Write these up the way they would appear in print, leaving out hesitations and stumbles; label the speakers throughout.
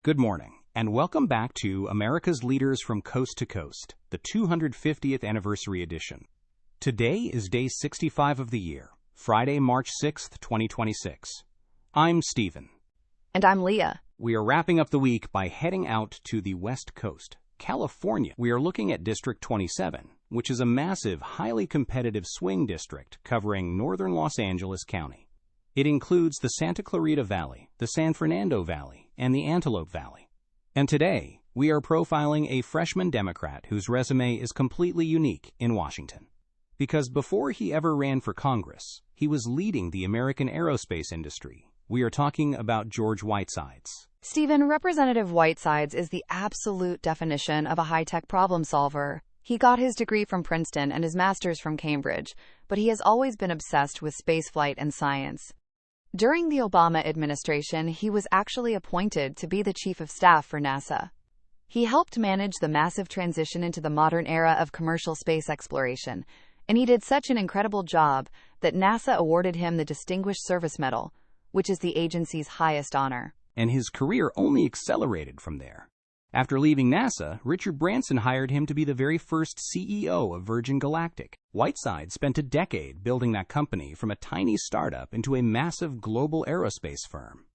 Speaker 1: Good morning, and welcome back to America's Leaders from Coast to Coast, the 250th anniversary edition. Today is day 65 of the year, Friday, March 6th, 2026. I'm Stephen.
Speaker 2: And I'm Leah.
Speaker 1: We are wrapping up the week by heading out to the West Coast, California. We are looking at District 27, which is a massive, highly competitive swing district covering northern Los Angeles County. It includes the Santa Clarita Valley, the San Fernando Valley, and the Antelope Valley. And today, we are profiling a freshman Democrat whose resume is completely unique in Washington. Because before he ever ran for Congress, he was leading the American aerospace industry. We are talking about George Whitesides.
Speaker 2: Stephen, Representative Whitesides is the absolute definition of a high-tech problem solver. He got his degree from Princeton and his master's from Cambridge, but he has always been obsessed with spaceflight and science. During the Obama administration, he was actually appointed to be the chief of staff for NASA. He helped manage the massive transition into the modern era of commercial space exploration, and he did such an incredible job that NASA awarded him the Distinguished Service Medal, which is the agency's highest honor.
Speaker 1: And his career only accelerated from there. After leaving NASA, Richard Branson hired him to be the very first CEO of Virgin Galactic. Whitesides spent a decade building that company from a tiny startup into a massive global aerospace firm.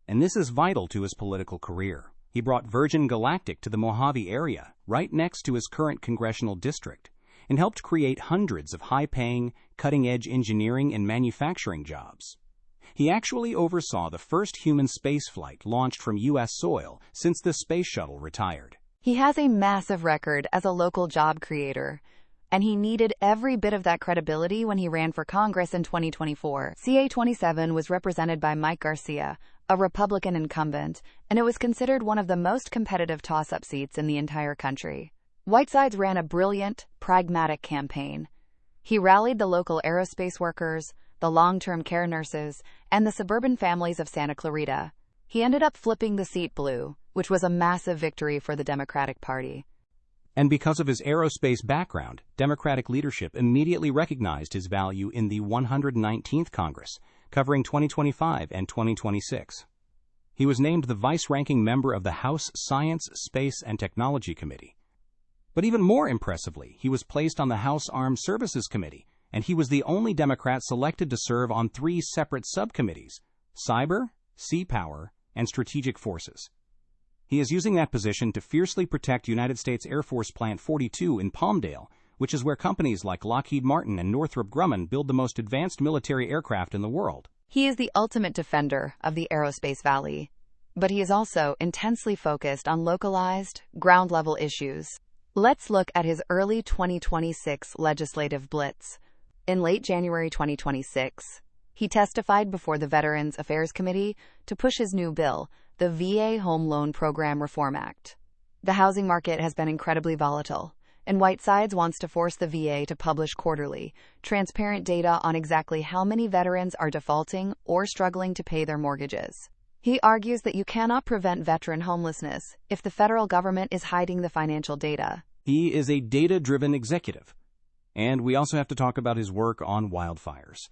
Speaker 1: And this is vital to his political career. He brought Virgin Galactic to the Mojave area, right next to his current congressional district, and helped create hundreds of high-paying, cutting-edge engineering and manufacturing jobs. He actually oversaw the first human spaceflight launched from U.S. soil since the space shuttle retired.
Speaker 2: He has a massive record as a local job creator, and he needed every bit of that credibility when he ran for Congress in 2024. CA27 was represented by Mike Garcia, a Republican incumbent, and it was considered one of the most competitive toss-up seats in the entire country. Whitesides ran a brilliant, pragmatic campaign. He rallied the local aerospace workers, the long-term care nurses, and the suburban families of Santa Clarita. He ended up flipping the seat blue, which was a massive victory for the Democratic Party.
Speaker 1: And because of his aerospace background, Democratic leadership immediately recognized his value in the 119th Congress, covering 2025 and 2026. He was named the vice-ranking member of the House Science, Space, and Technology Committee. But even more impressively, he was placed on the House Armed Services Committee, and he was the only Democrat selected to serve on 3 separate subcommittees: Cyber, Sea Power, and Strategic Forces. He is using that position to fiercely protect United States Air Force Plant 42 in Palmdale, which is where companies like Lockheed Martin and Northrop Grumman build the most advanced military aircraft in the world.
Speaker 2: He is the ultimate defender of the aerospace valley, but he is also intensely focused on localized, ground-level issues. Let's look at his early 2026 legislative blitz. In late January 2026, he testified before the Veterans Affairs Committee to push his new bill, the VA Home Loan Program Reform Act. The housing market has been incredibly volatile, and Whitesides wants to force the VA to publish quarterly, transparent data on exactly how many veterans are defaulting or struggling to pay their mortgages. He argues that you cannot prevent veteran homelessness if the federal government is hiding the financial data.
Speaker 1: He is a data-driven executive. And we also have to talk about his work on wildfires.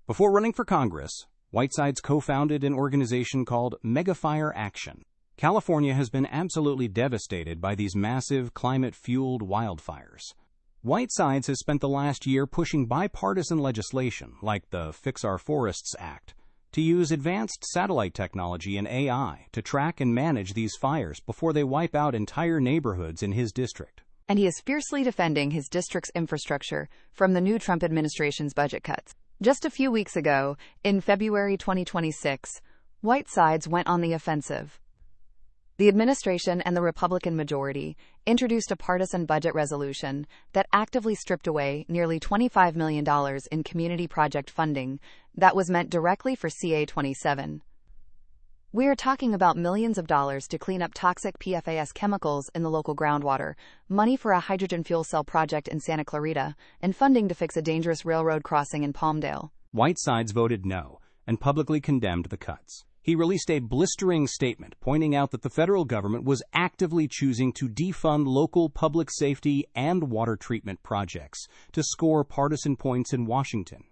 Speaker 1: Before running for Congress, Whitesides co-founded an organization called Megafire Action. California has been absolutely devastated by these massive climate-fueled wildfires. Whitesides has spent the last year pushing bipartisan legislation, like the Fix Our Forests Act, to use advanced satellite technology and AI to track and manage these fires before they wipe out entire neighborhoods in his district.
Speaker 2: And he is fiercely defending his district's infrastructure from the new Trump administration's budget cuts. Just a few weeks ago, in February 2026, Whitesides went on the offensive. The administration and the Republican majority introduced a partisan budget resolution that actively stripped away nearly $25 million in community project funding that was meant directly for CA27. We are talking about millions of dollars to clean up toxic PFAS chemicals in the local groundwater, money for a hydrogen fuel cell project in Santa Clarita, and funding to fix a dangerous railroad crossing in Palmdale.
Speaker 1: Whitesides voted no and publicly condemned the cuts. He released a blistering statement pointing out that the federal government was actively choosing to defund local public safety and water treatment projects to score partisan points in Washington.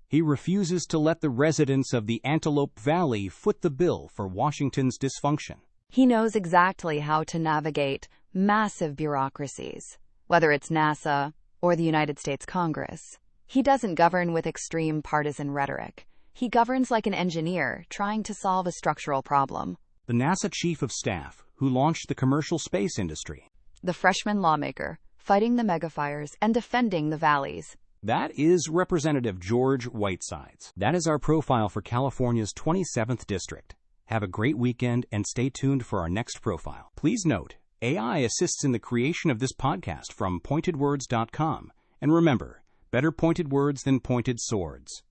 Speaker 1: He refuses to let the residents of the Antelope Valley foot the bill for Washington's dysfunction.
Speaker 2: He knows exactly how to navigate massive bureaucracies, whether it's NASA or the United States Congress. He doesn't govern with extreme partisan rhetoric. He governs like an engineer trying to solve a structural problem.
Speaker 1: The NASA Chief of Staff, who launched the commercial space industry.
Speaker 2: The freshman lawmaker, fighting the megafires and defending the valleys.
Speaker 1: That is Representative George Whitesides. That is our profile for California's 27th District. Have a great weekend and stay tuned for our next profile. Please note, AI assists in the creation of this podcast from pointedwords.com. And remember, better pointed words than pointed swords.